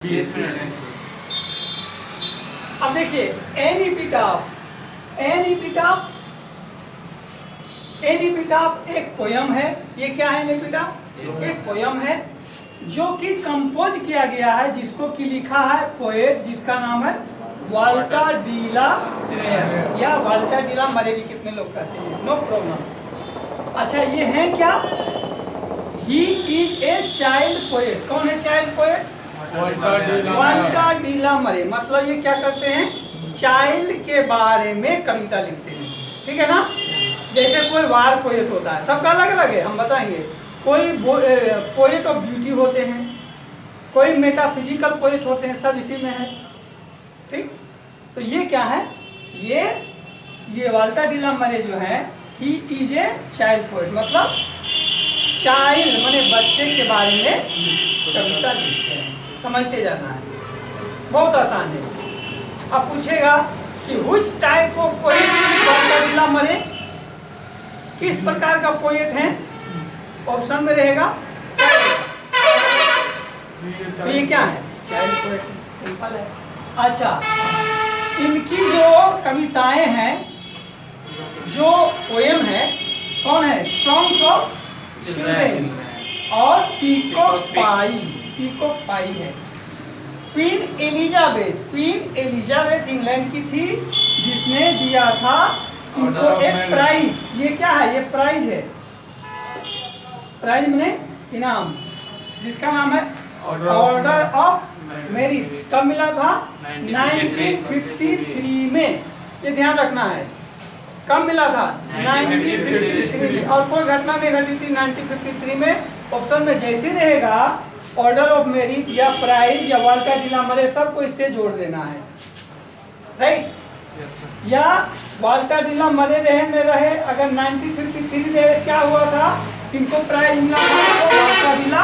20 minute. अब देखिए एनीपिटाफ एक पोयम है। ये क्या है? एनीपिटाफ एक पोयम है जो कि कंपोज किया गया है, जिसको कि लिखा है पोएट जिसका नाम है वाल्टर डी ला मेयर या वाल्टर डी ला मरे भी कितने लोग कहते हैं, नो प्रॉब्लम। अच्छा, ये है क्या? He is a child poet. कौन है child poet? Walter de la मरे। मतलब ये क्या करते हैं? चाइल्ड के बारे में कविता लिखते हैं, ठीक है ना। जैसे कोई वार पोएट होता है, सबका अलग अलग है, हम बताएंगे। कोई पोएट ऑफ ब्यूटी होते हैं, कोई मेटाफिजिकल पोएट होते हैं, सब इसी में है, ठीक। तो ये क्या है? ये वाल्टर डी ला मरे जो है, he is a child poet, मतलब चाइल्ड माने बच्चे के बारे में कविता लिखते हैं। समझते जाना है, बहुत आसान है। अब पूछेगा कि which type of poet is Walter de la Mare? किस प्रकार का पोएट है? ऑप्शन में रहेगा। तो ये क्या है? चाइल्ड पोएट, सिंपल है। अच्छा, इनकी जो कविताएं हैं, जो पोएम है, कौन है? सॉन्ग्स ऑफ चिल्ड्रन और पीकॉक पाई है। क्वीन एलिजाबेथ इंग्लैंड की थी, जिसने दिया था इनको एक प्राइज। ये क्या है? ये प्राइज है। प्राइज माने इनाम, जिसका नाम है ऑर्डर ऑफ मेरिट। कब मिला था? 1953 में। ये ध्यान रखना है, कब मिला था? 1953 में। और कोई घटना नहीं घटी थी 1953 में। ऑप्शन में जैसे रहेगा ऑर्डर ऑफ मेरिट या प्राइज या वाल्टर डी ला मरे, सबको इससे जोड़ देना है, राइट। या वाल्टर डी ला मरे रहे में रहे, अगर 1953 में क्या हुआ था? इनको प्राइज मिला था, तो वाल्टर डी ला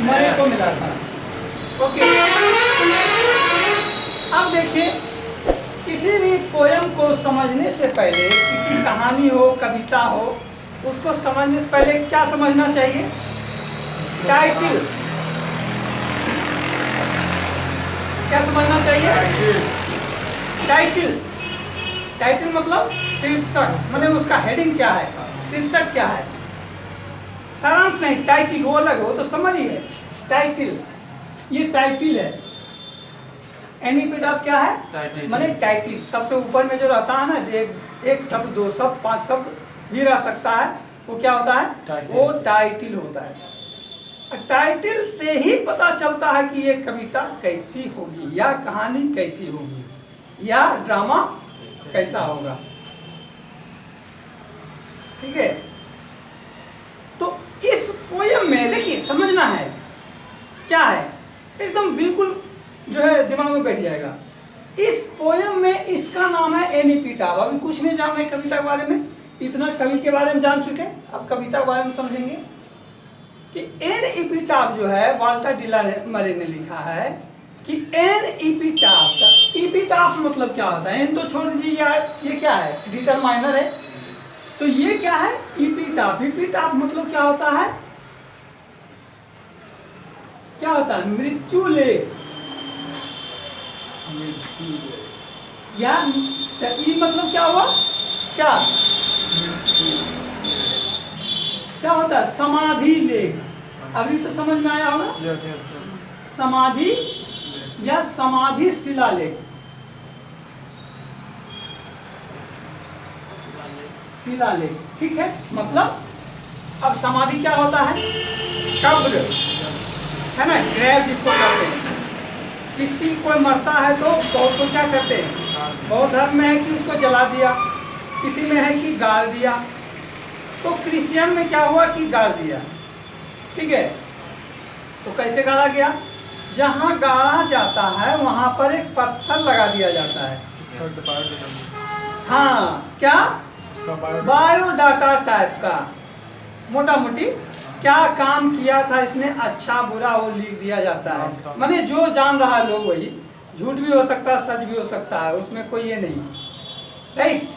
मरे को मिला था। ओके, अब देखिए, किसी भी पोयम को समझने से पहले, किसी कहानी हो, कविता हो, उसको समझने से पहले क्या समझना चाहिए? टाइटल। क्या समझना चाहिए? टाइटल मतलब शीर्षक, मतलब उसका हेडिंग क्या है, शीर्षक क्या है। सारांश नहीं, टाइटल वो अलग हो तो समझिए। टाइटल, ये टाइटल है। एनीपिटाफ क्या है? माने टाइटल। सबसे ऊपर में जो रहता है ना, एक शब्द, दो शब्द, 5 शब्द भी रह सकता है, वो क्या होता है? वो टाइटल होता है। टाइटल से ही पता चलता है कि ये कविता कैसी होगी, या कहानी कैसी होगी, या ड्रामा कैसा होगा, ठीक है। तो इस पोयम में देखिए, समझना है क्या है, एकदम बिल्कुल जो है दिमाग में बैठ जाएगा। इस पोयम में इसका नाम है एनीपिटाफ। अभी कुछ नहीं जान रहे कविता के बारे में, इतना कवि के बारे में जान चुके, अब कविता के बारे में समझेंगे कि एनीपिटाफ जो है वाल्टर डी ला मरे ने लिखा है कि एनीपिटाफ। एपिटाफ मतलब क्या होता है? एन तो छोड़ दीजिए यार, ये क्या है? डिटरमाइनर है। तो ये क्या है? एपिटाफ। एपिटाफ मतलब क्या होता है? क्या होता है? मृत्यु लेख। या ये मतलब क्या हुआ? क्या क्या होता है? समाधि लेख। अभी तो समझ में आया होगा। समाधि या समाधि शिलालेख। शिलालेख, ठीक है। मतलब अब समाधि क्या होता है? कब्र है ना, ग्रेव जिसको कहते हैं। किसी कोई मरता है तो बहुत को क्या करते हैं? बौद्ध धर्म में है कि उसको जला दिया, किसी में है कि गाड़ दिया, तो क्रिश्चियन में क्या हुआ कि गाड़ दिया, ठीक है। तो कैसे गाड़ा गया? जहाँ गाड़ा जाता है वहां पर एक पत्थर लगा दिया जाता है। हाँ, क्या? बायोडाटा टाइप का, मोटा मोटी क्या काम किया था इसने, अच्छा बुरा वो लिख दिया जाता है। माने जो जान रहा है लोग वही, झूठ भी हो सकता है, सच भी हो सकता है, उसमें कोई ये नहीं, राइट।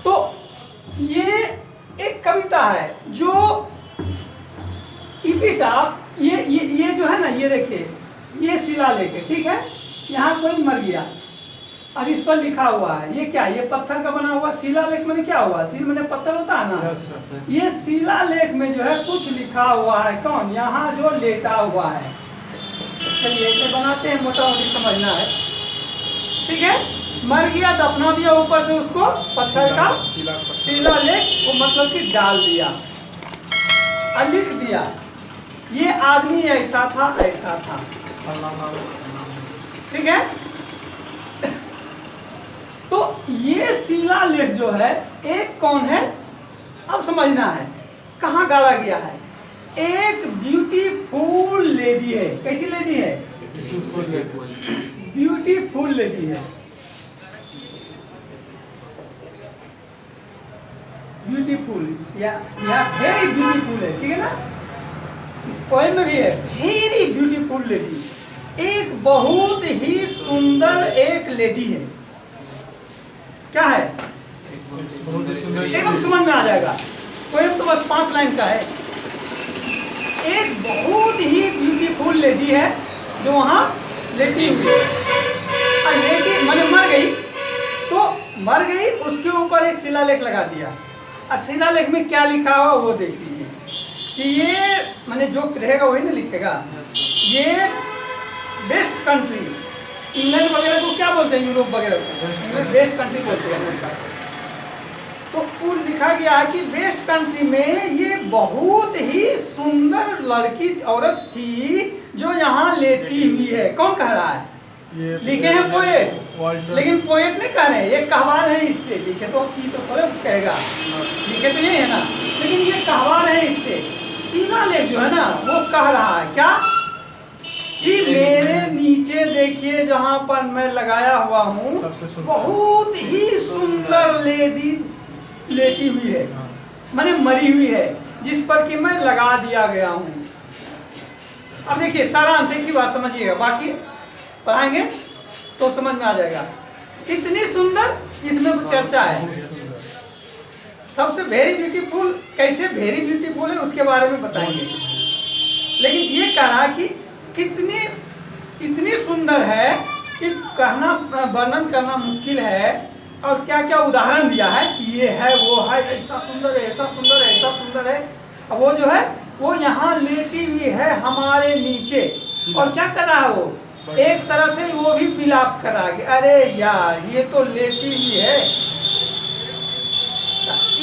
तो ये एक कविता है जो एपिटाफ, ये जो है ना, ये देखिए, ये शिलालेख है, ठीक है। यहाँ कोई मर गया और इस पर लिखा हुआ है, ये क्या, ये पत्थर का बना हुआ शिलालेख मैंने क्या हुआ, शिल मैंने पत्थर होता है ना। ये शिलालेख में जो है कुछ लिखा हुआ है, कौन, यहाँ जो लेटा हुआ है। चलिए इसे बनाते हैं, मोटा मोटी समझना है, ठीक है। मर गया, दफना दिया ऊपर से उसको पत्थर का शिलालेख, वो मतलब कि डाल दिया और लिख दिया ये आदमी ऐसा था ऐसा था, ठीक है। तो ये शिलालेख जो है एक कौन है, अब समझना है कहाँ गाड़ा गया है। एक ब्यूटीफुल लेडी है, कैसी लेडी है, ब्यूटीफुल लेडी है, ब्यूटीफुल या वेरी ब्यूटीफुल है, ठीक है ना। इस पोएम में भी है वेरी ब्यूटीफुल लेडी, एक बहुत ही सुंदर एक लेडी है, क्या है, एकदम समझ में आ जाएगा। पोएम तो बस 5 लाइन का है। एक बहुत ही ब्यूटीफुल लेडी है जो वहां लेटी हुई है, और लेटी मैंने मर गई, तो मर गई, उसके ऊपर एक शिलालेख लगा दिया, और शिलालेख में क्या लिखा हुआ वो देख लीजिए कि ये मैंने जो रहेगा वही ना लिखेगा। ये बेस्ट कंट्री, इंग्लैंड वगैरह को क्या बोलते हैं, यूरोप वगैरह को बेस्ट कंट्री बोलते हैं। तो वो लिखा गया है कि वेस्ट कंट्री में ये बहुत ही सुंदर लड़की औरत थी जो यहाँ लेटी हुई है। कौन कह रहा है, लिखे हैं पोएट, लेकिन पोएट नहीं कह रहे, ये कहवान है इससे, लिखे तो की तो पोएट कहेगा, लिखे तो यही है ना, लेकिन ये कहवान है इससे। शिलालेख जो है ना वो कह रहा है क्या कि मेरे नीचे देखिए जहाँ पर मैं लगाया हुआ हूँ बहुत ही सुंदर लेडी लेटी हुई है, माने मरी हुई है, जिस पर कि मैं लगा दिया गया हूँ। अब देखिए सारांश की बात समझिएगा, बाकी पढ़ाएंगे तो समझ में आ जाएगा। इतनी सुंदर इसमें चर्चा है। सबसे वेरी ब्यूटीफुल, कैसे वेरी ब्यूटीफुल है उसके बारे में बताएंगे, लेकिन ये कह रहा कि कितनी इतनी सुंदर है कि कहना वर्णन करना मुश्किल है। और क्या क्या उदाहरण दिया है कि ये है वो है, ऐसा सुंदर है, ऐसा सुंदर है, ऐसा सुंदर है। अब वो जो है वो यहाँ लेटी हुई है हमारे नीचे, और क्या कर रहा है वो, एक तरह से वो भी विलाप कर रहा है, अरे यार ये तो लेटी हुई है,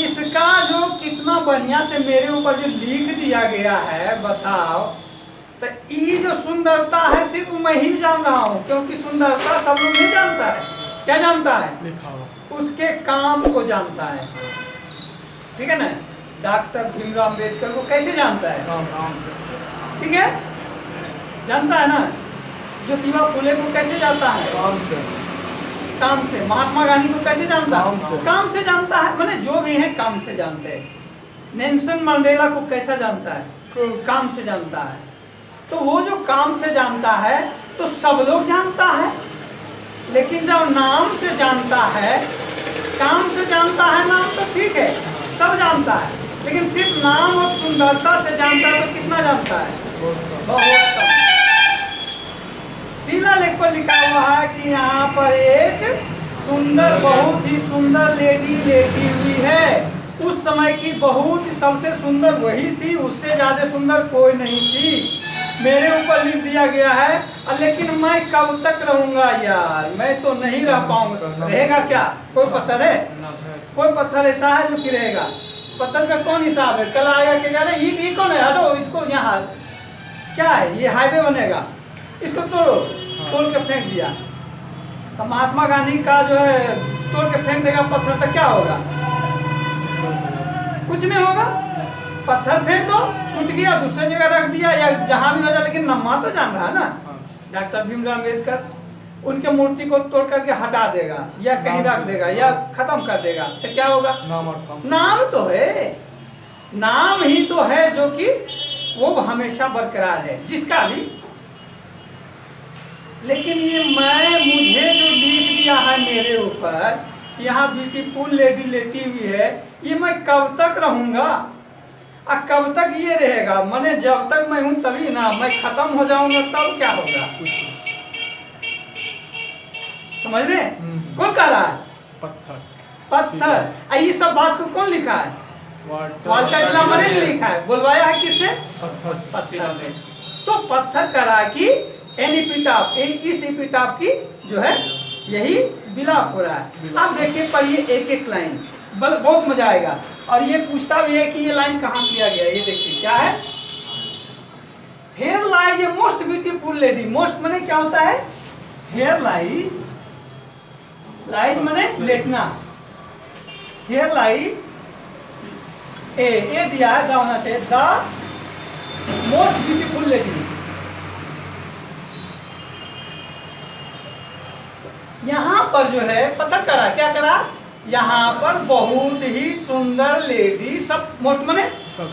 इसका जो कितना बढ़िया से मेरे ऊपर जो लिख दिया गया है, बताओ। तो ये जो सुंदरता है सिर्फ मैं ही जान रहा हूँ, क्योंकि सुंदरता सब लोग नहीं जानता है। क्या जानता है, उसके काम को जानता है, ठीक है ना। डॉक्टर भीमराव अम्बेडकर को कैसे जानता है, काम से, ठीक है, जानता है ना। ज्योतिबा फुले को कैसे जानता है, काम से। महात्मा गांधी को कैसे जानता है, काम से जानता है, माने जो भी है काम से जानते हैं। नेल्सन मंडेला को कैसा जानता है, काम से जानता है। तो वो जो काम से जानता है तो सब लोग जानता है, लेकिन जब नाम से जानता है, काम से जानता है नाम तो ठीक है, सब जानता है, लेकिन सिर्फ नाम और सुंदरता से जानता है तो कितना जानता है, बहुत कम। शिलालेख पर लिखा हुआ है कि यहाँ पर एक सुंदर, बहुत ही सुंदर लेडी लेटी हुई है। उस समय की बहुत सबसे सुंदर वही थी, उससे ज्यादा सुंदर कोई नहीं थी। मेरे ऊपर लिख दिया गया है, लेकिन मैं कब तक रहूंगा यार, मैं तो नहीं रह पाऊंगा। रहेगा क्या, कोई पत्थर है, कोई पत्थर ऐसा है जो कि रहेगा। पत्थर का कौन हिसाब है, कल आएगा कि यार ये कौन है, हटो इसको, यहाँ क्या है, ये हाईवे बनेगा, इसको तोड़ो, तोड़ के फेंक दिया। तो महात्मा गांधी का जो है तोड़ के फेंक देगा पत्थर, तो क्या होगा, कुछ नहीं होगा। पत्थर फेंक दो, टूट गया, दूसरे जगह रख दिया या जहां भी हो जाए, लेकिन नम्मा तो जान रहा है ना। डॉक्टर भीमराव अम्बेडकर उनके मूर्ति को तोड़ करके हटा देगा या कहीं रख देगा या खत्म कर देगा, तो क्या होगा, नाम तो है, नाम ही तो है जो कि वो हमेशा बरकरार है जिसका भी। लेकिन ये मुझे जो लिख दिया है मेरे ऊपर, यहाँ ब्यूटीफुल लेडी लेटी हुई है, ये मैं कब तक रहूंगा। अब कब तक ये रहेगा, माने जब तक मैं हूं तभी ना, मैं खत्म हो जाऊंगा तब क्या होगा? समझ रहे? कौन कह रहा है? पत्थर। पत्थर। ये सब बात को कौन लिखा है? वाल्टर ग्लामर ने लिखा है। बुलवाया है किससे? पत्थर ने। तो पत्थर कह रहा है कि एन एपिटाफ, इस एपिटाफ की जो है यही विलाप हो रहा है। अब देखिए पढ़िए एक एक लाइन, बहुत मजा आएगा। और ये पूछता भी है कि ये लाइन कहाँ किया गया, ये देखिए क्या है। Here lies a most beautiful lady. Most माने क्या होता है? हेयर लाइज, लाइज माने लेटना, हेयर लाइज ए दिया है, द होना चाहिए, द मोस्ट ब्यूटीफुल लेडी। यहाँ पर जो है पत्थर करा, क्या करा? यहाँ पर बहुत ही सुंदर लेडी, सब मोस्ट माने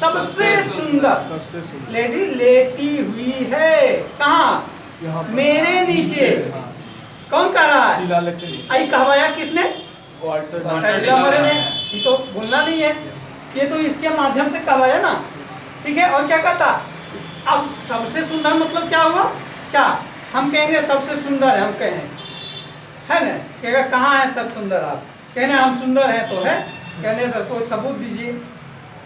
सबसे सुंदर लेडी लेटी हुई है। कहाँ? मेरे नीचे। कौन कह रहा है? आई कहवाया किसने? वाल्टर ग्लामर ने। ये तो बोलना नहीं है, ये तो इसके माध्यम से कहवाया ना, ठीक है। और क्या कहता? अब सबसे सुंदर मतलब क्या हुआ? क्या हम कहेंगे सबसे सुंदर है, हम कहें है ना, कहेगा कहाँ है सर सुंदर? आप कहने हम सुंदर है तो है, कहने सर कोई सबूत दीजिए,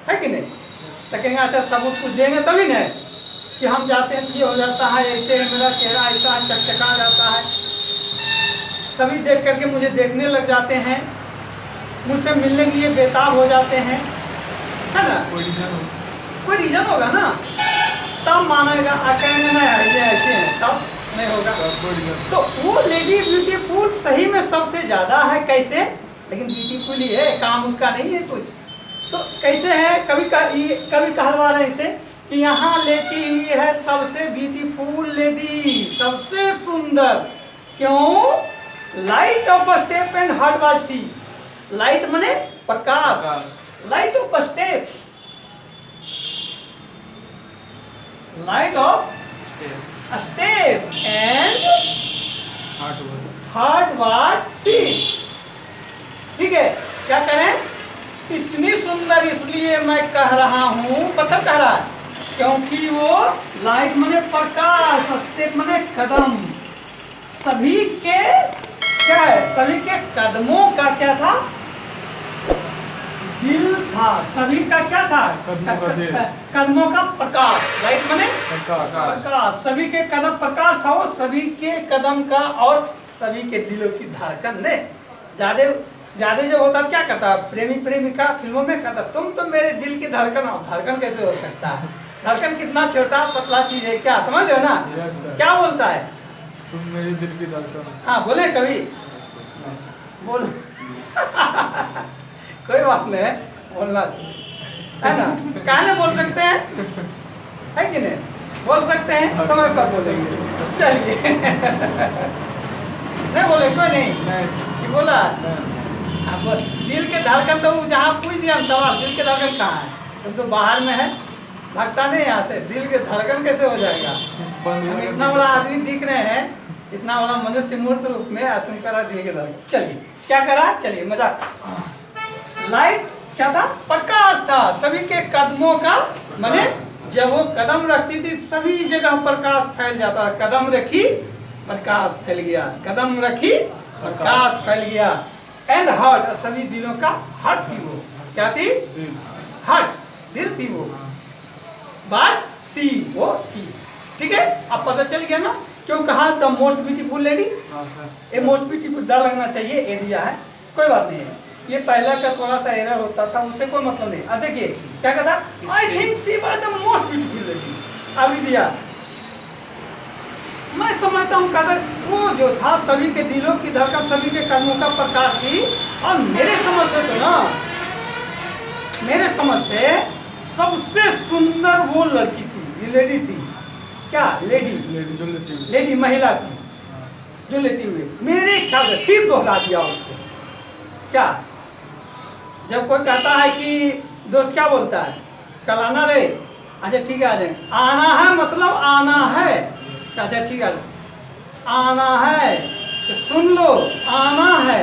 है कि नहीं? तो कहेंगे अच्छा सबूत कुछ देंगे तभी ना कि हम जाते हैं, ये हो जाता है, ऐसे मेरा चेहरा ऐसा चकचका जाता है, सभी देख करके मुझे देखने लग जाते हैं, मुझसे मिलने के लिए बेताब हो जाते हैं, है ना? कोई रीजन होगा ना, तब मानेगा। कहेंगे ना ये ऐसे हैं, तब नहीं होगा। तो वो लेडी ब्यूटीफुल सही में सबसे ज्यादा है। कैसे? लेकिन ब्यूटीफुल ही है, काम उसका नहीं है कुछ। तो कैसे है? कभी कहलवा रहे इसे कि यहाँ लेटी हुई है सबसे ब्यूटीफुल लेडी, सबसे सुंदर। क्यों? Light of step and heart was she. Light माने प्रकाश, light of step, light of step and heart was she. ठीक है, क्या करें? इतनी सुंदर इसलिए मैं कह रहा हूं, पता कह रहा है क्योंकि वो लाइट माने प्रकाश, स्टेप माने कदम, सभी के क्या है? सभी के कदमों का क्या था? दिल था। सभी का क्या था? कदमों का प्रकाश। लाइट माने प्रकाश, सभी के कदम प्रकाश था वो, सभी के कदम का और सभी के दिलों की धड़कन ने ज्यादा जब होता क्या कहता? प्रेमी प्रेमिका फिल्मों में कहता तुम तो मेरे दिल की धड़कन। और धड़कन कैसे हो सकता है? धड़कन कितना छोटा पतला चीज है, क्या समझ रहे हो ना? क्या बोलता है? तुम मेरे दिल की धड़कन। हाँ बोले कभी बोल कोई बात नहीं, बोलना चाहिए, है ना? कहने बोल सकते हैं, है कि नहीं? बोल सकते हैं, समय पर बोलेंगे। चलिए नहीं बोले कोई नहीं कि बोला आप दिल के धड़कन। तो जहाँ पूछ दिया सवाल, दिल के धड़कन कहाँ है? तुम तो बाहर में है, भागता नहीं यहाँ से। दिल के धड़कन कैसे हो जाएगा? हम इतना बड़ा आदमी दिख रहे हैं, इतना बड़ा मनुष्य मूर्त रूप में, तुम करा दिल के धड़कन। चलिए क्या करा? चलिए मजाक। लाइट क्या था? प्रकाश था, सभी के कदमों का। माने जब वो कदम रखती थी सभी जगह प्रकाश फैल जाता। कदम रखी प्रकाश फैल गया, कदम रखी प्रकाश फैल गया। एंड हार्ट, सभी दिलों का हार्ट थी वो। क्या थी? हार्ट, दिल थी वो। बात सी वो थी। ठीक है, अब पता चल गया ना क्यों कहा the most beautiful lady? A most beautiful दा लगना चाहिए, ए दिया है, कोई बात नहीं है। ये पहला का थोड़ा सा एरर होता था, उससे कोई मतलब नहीं। अब देखिए क्या कहता? I think she was the most beautiful lady. अभी दिया, मैं समझता हूँ कहता वो जो था सभी के दिलों की धड़कन, सभी के कर्मों का प्रकाश थी। और मेरे समझ से तो ना, मेरे समझ से सबसे सुंदर वो लड़की थी, ये लेडी थी। क्या? लेडी जो लेटी हुई, लेडी महिला थी जो लेटी हुई। मेरे ख्याल से फिर दोहरा दिया उसको। क्या? जब कोई कहता है कि दोस्त क्या बोलता है, कल आना रे, अच्छा ठीक है आ जाएंगे। आना है मतलब आना है, अच्छा ठीक है आना है, तो सुन लो आना है।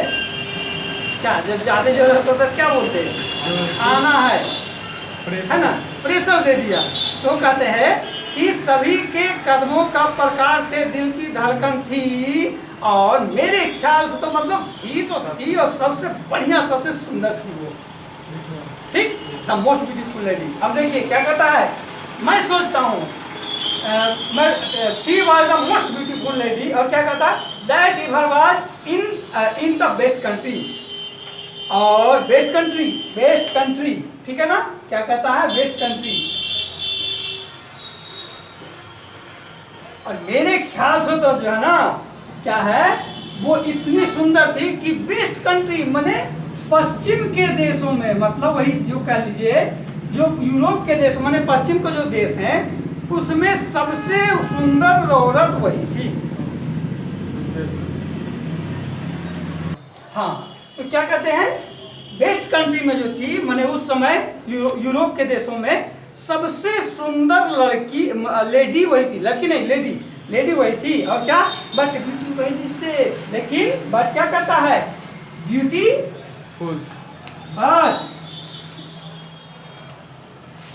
क्या जब ज्यादा जरूरत होता है क्या बोलते हैं? आना है ना? प्रेशर दे दिया। तो कहते हैं कि सभी के कदमों का प्रकार थे, दिल की धड़कन थी, और मेरे ख्याल से तो मतलब थी तो थी, और सबसे बढ़िया सबसे सुंदर थी वो, ठीक, द मोस्ट ब्यूटीफुल लेडी। अब देखिए क्या कहता है, मैं सोचता हूँ she was the most beautiful lady, और क्या कहता है that इवर was in the best country, और बेस्ट कंट्री, ठीक है ना, क्या कहता है बेस्ट कंट्री। और मेरे ख्याल से तो जो है ना क्या है, वो इतनी सुंदर थी कि बेस्ट कंट्री माने पश्चिम के देशों में, मतलब वही जो कह लीजिए जो यूरोप के देश माने पश्चिम को जो देश हैं उसमें सबसे सुंदर औरत वही थी। हाँ, तो क्या कहते हैं बेस्ट कंट्री में जो थी माने उस समय यूरोप के देशों में सबसे सुंदर लड़की लेडी वही थी, लड़की नहीं लेडी वही थी। और क्या बट ब्यूटी वही से, लेकिन बट क्या कहता है ब्यूटीफुल, बट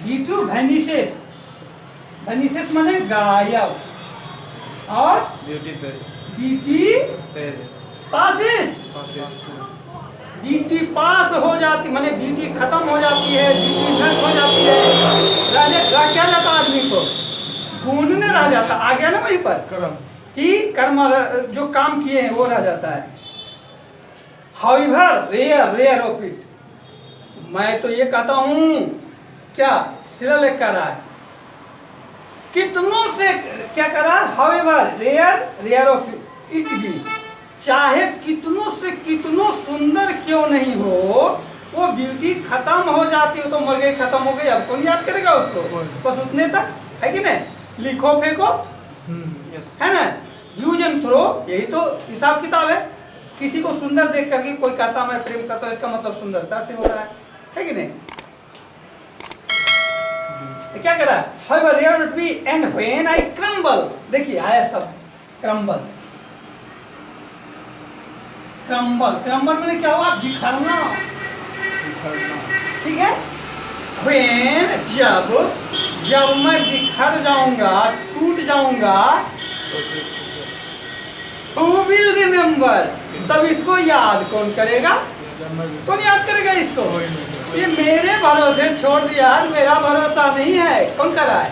ब्यूटी वेनिसेस माने गायब, और ब्यूटी पासेस, ब्यूटी पास हो जाती माने ब्यूटी खत्म हो जाती है, ब्यूटी नष्ट हो जाती है, क्या जाता आदमी को गूंजने रह जाता, आ गया ना वहीं पर कर्म जो काम किए हैं वो रह जाता है। हाउएवर रेयर ऑफ इट, मैं तो ये कहता हूँ क्या शिलालेख कर रहा है, कितनों से क्या कर रहा है, हाउएवर रेयर ऑफ इट भी, चाहे कितनों से कितनों सुंदर क्यों नहीं हो, वो ब्यूटी खत्म हो जाती हो तो मर गई, खत्म हो गई, अब कौन याद करेगा उसको, बस उतने तक है कि नहीं, लिखो फेंको, है ना, यूज एंड थ्रो, यही तो हिसाब किताब है। किसी को सुंदर देख करके कोई कहता मैं प्रेम करता हूं, इसका मतलब सुंदरता से हो रहा है कि नहीं। तो क्या कर रहा है, however there would be and when I crumble, देखिए आया सब क्रम्बल मैंने क्या हुआ, बिखरना, ठीक है। when जब मैं बिखर जाऊंगा, टूट जाऊंगा, who will remember, तब इसको याद कौन करेगा, कौन याद करेगा इसको, ये मेरे भरोसे छोड़ दिया, मेरा भरोसा नहीं है, कौन कर रहा है,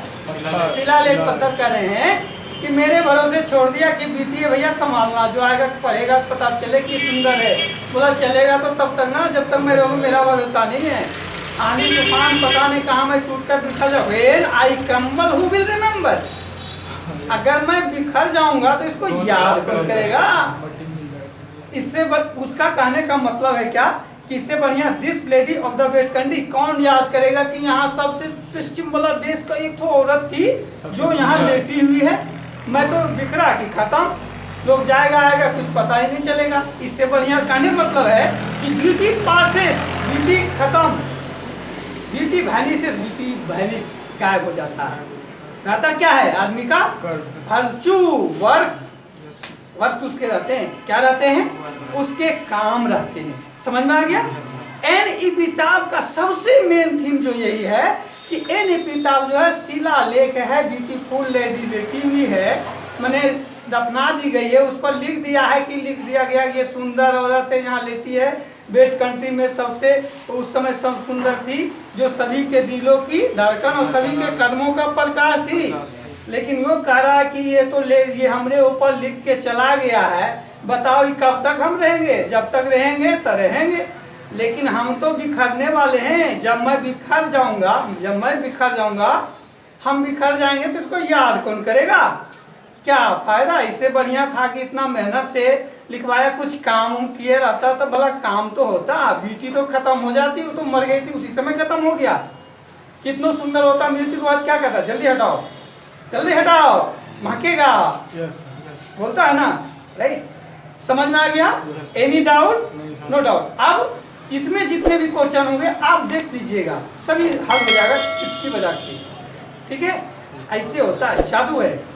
शिलालेख पत्थर कर रहे हैं कि मेरे भरोसे छोड़ दिया कि बीती भैया संभालना, जो आएगा पढ़ेगा पता चले कि सुंदर है, बोला चलेगा तो तब तक ना, जब तक मैं रहूँ मेरा भरोसा नहीं है, आंधी तूफान पता नहीं कहाँ मैं टूट कर बिखर जाऊँ, when I crumble who will remember, अगर मैं बिखर जाऊंगा तो इसको याद कौन करेगा। इससे उसका कहने का मतलब है क्या कि इससे बढ़िया this lady of the west country, कौन याद करेगा कि यहाँ सबसे पश्चिम वाला देश का एक तो औरत थी जो यहाँ लेटी हुई है, मैं तो बिखरा कि खत्म, लोग जाएगा आएगा कुछ पता ही नहीं चलेगा। इससे बढ़िया कहने मतलब है कि ब्यूटी पासेस, ब्यूटी खत्म, ब्यूटी वैनिश गायब हो जाता है। रहता क्या है आदमी का वर्चू, वर्क उसके रहते हैं, क्या रहते हैं, उसके काम रहते हैं, समझ में आ गया। एन एपिटाफ का सबसे मेन थीम जो यही है कि एन एपिटाफ जो है शिलालेख है, ब्यूटीफुल लेडी लेटी हुई है, मैंने दफना दी गई है, उस पर लिख दिया है कि लिख दिया गया कि ये सुंदर औरत है यहाँ लेती है, बेस्ट कंट्री में सबसे उस समय सब सुंदर थी, जो सभी के दिलों की धड़कन और सभी के कदमों का प्रकाश थी। लेकिन वो कह रहा है कि ये तो ये हमरे ऊपर लिख के चला गया है, बताओ कब तक हम रहेंगे, जब तक रहेंगे तो रहेंगे, लेकिन हम तो बिखरने वाले हैं, जब मैं बिखर जाऊंगा हम बिखर जाएंगे तो इसको याद कौन करेगा, क्या फायदा। इससे बढ़िया था कि इतना मेहनत से लिखवाया, कुछ काम किए रहता तो भला काम तो होता, ब्यूटी तो खत्म हो जाती, वो तो मर गई थी उसी समय खत्म हो गया, कितना सुंदर होता, मृत्यु के बाद क्या कहता, जल्दी हटाओ महकेगा, बोलता है ना, राइट, समझ में आ गया, एनी डाउट, नो डाउट। अब इसमें जितने भी क्वेश्चन होंगे आप देख लीजिएगा, सभी हल हो जाएगा चुटकी बजा के, ठीक है, ऐसे होता है, जादू है।